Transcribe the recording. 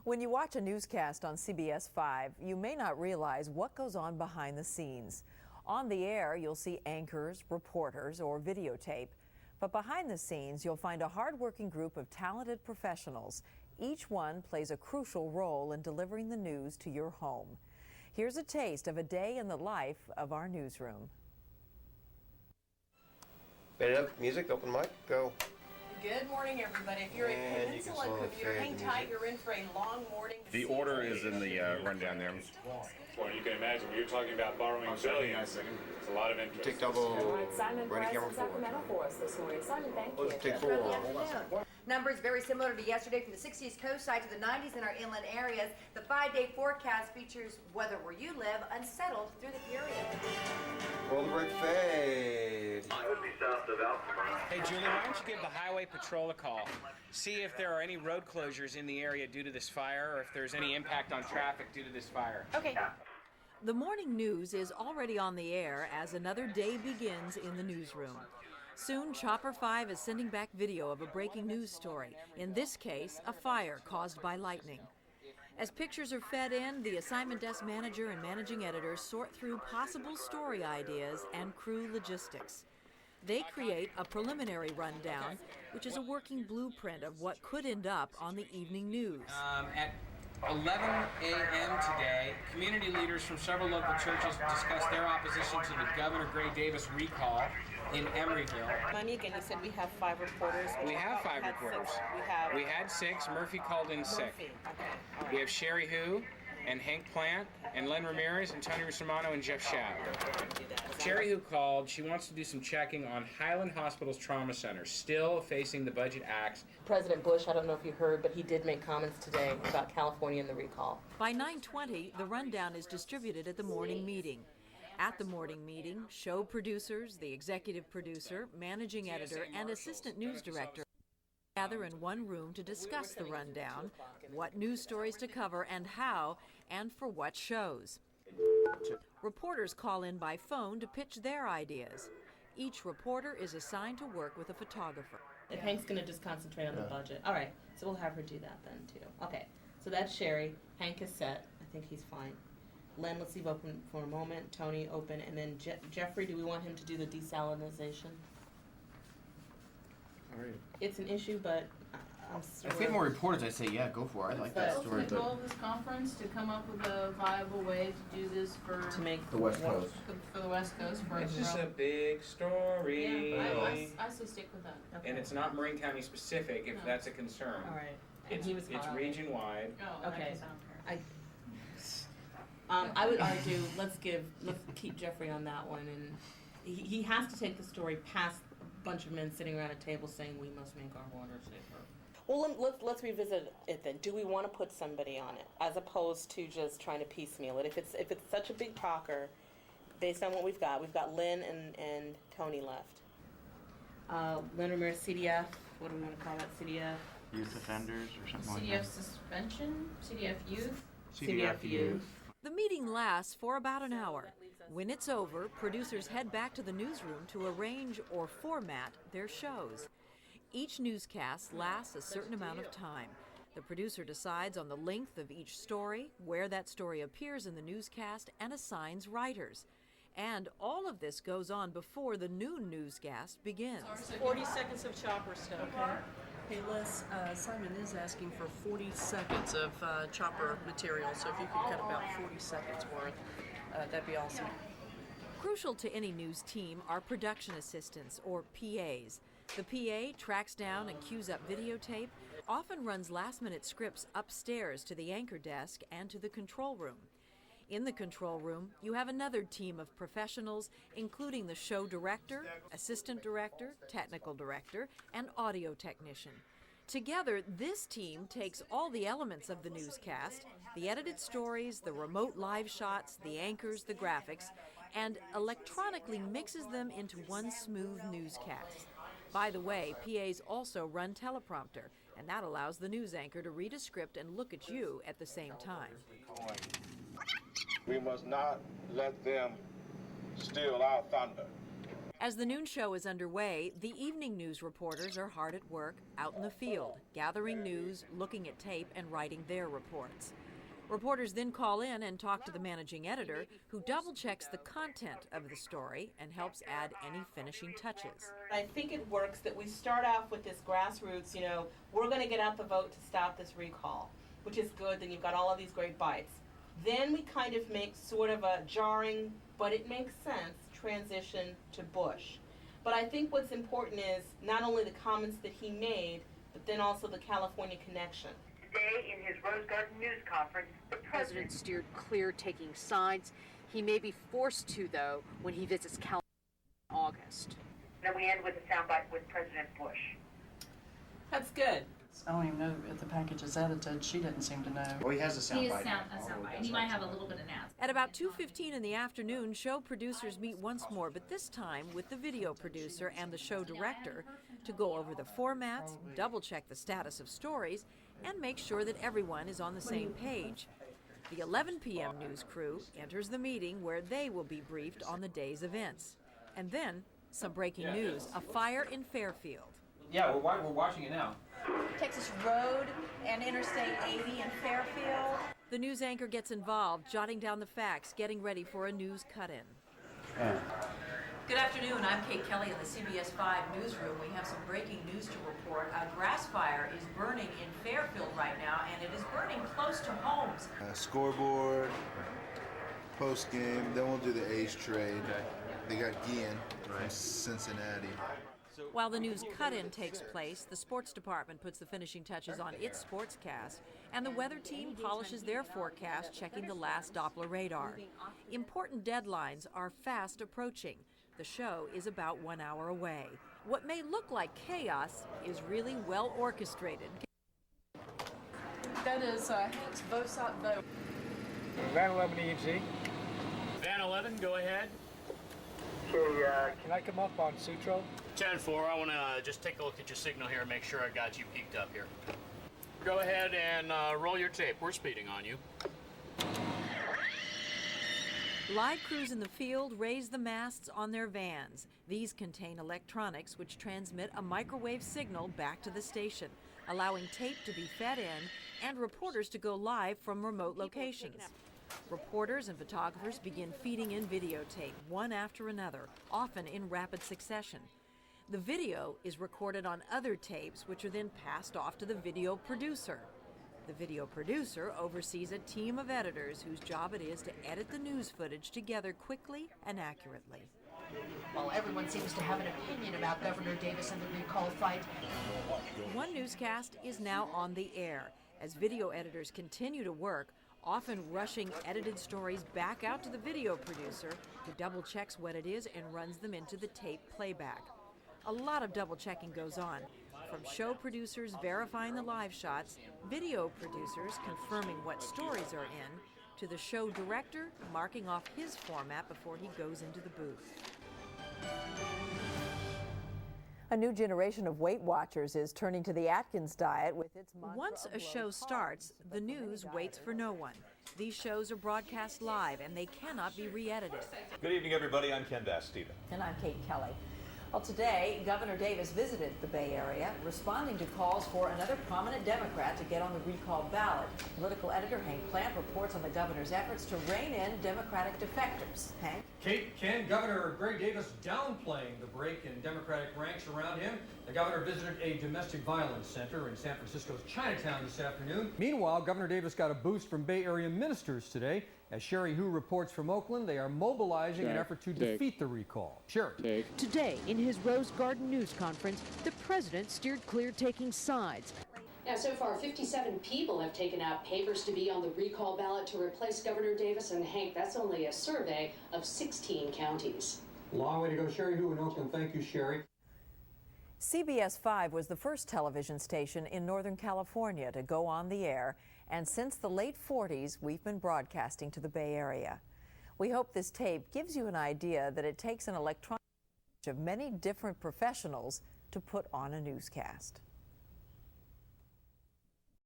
When you watch a newscast on CBS 5, you may not realize what goes on behind the scenes. On the air, you'll see anchors, reporters, or videotape. But behind the scenes, you'll find a hardworking group of talented professionals. Each one plays a crucial role in delivering the news to your home. Here's a taste of a day in the life of our newsroom. Fade it up, music, open mic, go. Good morning, everybody. If you're a Peninsula commuter, hang tight. You're in for a long morning. The order is in the rundown there. Well, you can imagine, when you're talking about borrowing billions, it's a lot of interest. Take double, Simon ready camera Sacramento for us this morning. Simon, thank you. Take four. Numbers very similar to yesterday from the 60s coast side to the 90s in our inland areas. The 5-day forecast features weather where you live unsettled through the period. Roll the brake, fade. Hey, Julie, why don't you give the Highway Patrol a call? See if there are any road closures in the area due to this fire, or if there's any impact on traffic due to this fire. Okay. The morning news is already on the air as another day begins in the newsroom. Soon, Chopper 5 is sending back video of a breaking news story, in this case, a fire caused by lightning. As pictures are fed in, the assignment desk manager and managing editor sort through possible story ideas and crew logistics. They create a preliminary rundown, which is a working blueprint of what could end up on the evening news. At 11 a.m. today, community leaders from several local churches discussed their opposition to the Governor Gray Davis recall in Emeryville. Monique, and you said we have 5 reporters. We have 5 reporters. We had 6. Murphy called in sick. Okay. All right. We have Sherry Hu and Hank Plant and Len Ramirez and Tony Rusomano and Jeff Schaub. Sherry Hu called. She wants to do some checking on Highland Hospital's trauma center, still facing the budget axe. President Bush, I don't know if you heard, but he did make comments today about California and the recall. By 9:20, the rundown is distributed at the morning meeting. At the morning meeting, show producers, the executive producer, managing editor, and assistant news director gather in one room to discuss the rundown, what news stories to cover and how, and for what shows. Reporters call in by phone to pitch their ideas. Each reporter is assigned to work with a photographer. If Hank's going to just concentrate on the budget. All right, so we'll have her do that then, too. Okay, so that's Sherry. Hank is set. I think he's fine. Len, let's leave open for a moment. Tony, open. And then Jeffrey, do we want him to do the desalinization? All right. It's an issue, but I'm If we had more reporters, I'd say, yeah, go for it. I like that What's story. the goal of this conference? To come up with a viable way to do this for to make The West Coast. for the West Coast. For It's just a big story. Yeah, I say stick with that. Okay. And it's not Marin County specific if No. that's a concern. All right. And It's, he was it's hot. region-wide. Oh, Okay. that sound fair. I would argue let's keep Jeffrey on that one, and he has to take the story past a bunch of men sitting around a table saying we must make our water safer. Well, let's revisit it then. Do we want to put somebody on it as opposed to just trying to piecemeal it? If it's such a big talker, based on what we've got Lynn and Tony left. Lynn Ramirez, CDF. What do we want to call that? CDF. Youth offenders or something like CDF that. suspension, CDF youth. CDF youth. The meeting lasts for about an hour. When it's over, producers head back to the newsroom to arrange or format their shows. Each newscast lasts a certain amount of time. The producer decides on the length of each story, where that story appears in the newscast, and assigns writers. And all of this goes on before the noon newscast begins. 40 seconds of chopper stuff. Okay. Hey Les, Simon is asking for 40 seconds of chopper material, so if you could cut about 40 seconds worth, that'd be awesome. Crucial to any news team are production assistants, or PAs. The PA tracks down and cues up videotape, often runs last-minute scripts upstairs to the anchor desk and to the control room. In the control room, you have another team of professionals, including the show director, assistant director, technical director, and audio technician. Together, this team takes all the elements of the newscast, the edited stories, the remote live shots, the anchors, the graphics, and electronically mixes them into one smooth newscast. By the way, PAs also run teleprompter, and that allows the news anchor to read a script and look at you at the same time. We must not let them steal our thunder. As the noon show is underway, the evening news reporters are hard at work out in the field, gathering news, looking at tape, and writing their reports. Reporters then call in and talk to the managing editor, who double-checks the content of the story and helps add any finishing touches. I think it works that we start off with this grassroots, we're going to get out the vote to stop this recall, which is good. Then you've got all of these great bites. Then we kind of make sort of a jarring, but it makes sense, transition to Bush. But I think what's important is not only the comments that he made, but then also the California connection. Today, in his Rose Garden news conference, the President steered clear taking sides. He may be forced to, though, when he visits California in August. Then we end with a soundbite with President Bush. That's good. I don't even know if the package is edited. She didn't seem to know. Well, he has a soundbite. He has a soundbite. He might have a little bit of announcement. At about 2:15 in the afternoon, show producers meet once more, but this time with the video producer and the show director to go over the formats, double-check the status of stories, and make sure that everyone is on the same page. The 11 p.m. news crew enters the meeting where they will be briefed on the day's events. And then, some breaking news, a fire in Fairfield. Yeah, we're watching it now. Texas Road and Interstate 80 in Fairfield. The news anchor gets involved, jotting down the facts, getting ready for a news cut-in. Good afternoon, I'm Kate Kelly in the CBS 5 newsroom. We have some breaking news to report. A grass fire is burning in Fairfield right now, and it is burning close to homes. Scoreboard, post-game, then we'll do the A's trade. They got Guillen from Cincinnati. While the news cut-in takes place, the sports department puts the finishing touches on its sportscast, and the weather team polishes their forecast, checking the last Doppler radar. Important deadlines are fast approaching. The show is about 1 hour away. What may look like chaos is really well orchestrated. That is Hank's vote. Van 11 EMC. Van 11, go ahead. Okay, Can I come up on Sutro? 10-4, I want to just take a look at your signal here and make sure I got you peaked up here. Go ahead and roll your tape. We're speeding on you. Live crews in the field raise the masts on their vans. These contain electronics which transmit a microwave signal back to the station, allowing tape to be fed in and reporters to go live from remote locations. Reporters and photographers begin feeding in videotape, one after another, often in rapid succession. The video is recorded on other tapes, which are then passed off to the video producer. The video producer oversees a team of editors whose job it is to edit the news footage together quickly and accurately. While everyone seems to have an opinion about Governor Davis and the recall fight, one newscast is now on the air as video editors continue to work, often rushing edited stories back out to the video producer, who double checks what it is and runs them into the tape playback. A lot of double checking goes on, from show producers verifying the live shots, video producers confirming what stories are in, to the show director marking off his format before he goes into the booth. A new generation of Weight Watchers is turning to the Atkins diet with its mantra. Once a show starts, the news waits for no one. These shows are broadcast live and they cannot be re-edited. Good evening, everybody. I'm Ken Bastida. And I'm Kate Kelly. Well, today, Governor Davis visited the Bay Area, responding to calls for another prominent Democrat to get on the recall ballot. Political editor Hank Plant reports on the governor's efforts to rein in Democratic defectors. Hank? Kate, Ken, Governor Greg Davis downplaying the break in Democratic ranks around him. The governor visited a domestic violence center in San Francisco's Chinatown this afternoon. Meanwhile, Governor Davis got a boost from Bay Area ministers today. As Sherry Hu reports from Oakland, they are mobilizing an effort to defeat the recall. Sherry. today in his Rose Garden news conference, the president steered clear taking sides. Now, so far, 57 people have taken out papers to be on the recall ballot to replace Governor Davis. And Hank, that's only a survey of 16 counties. Long way to go, Sherry Hu in Oakland. Thank you, Sherry. CBS 5 was the first television station in Northern California to go on the air, and since the late 40s, we've been broadcasting to the Bay Area. We hope this tape gives you an idea that it takes an electronic of many different professionals to put on a newscast.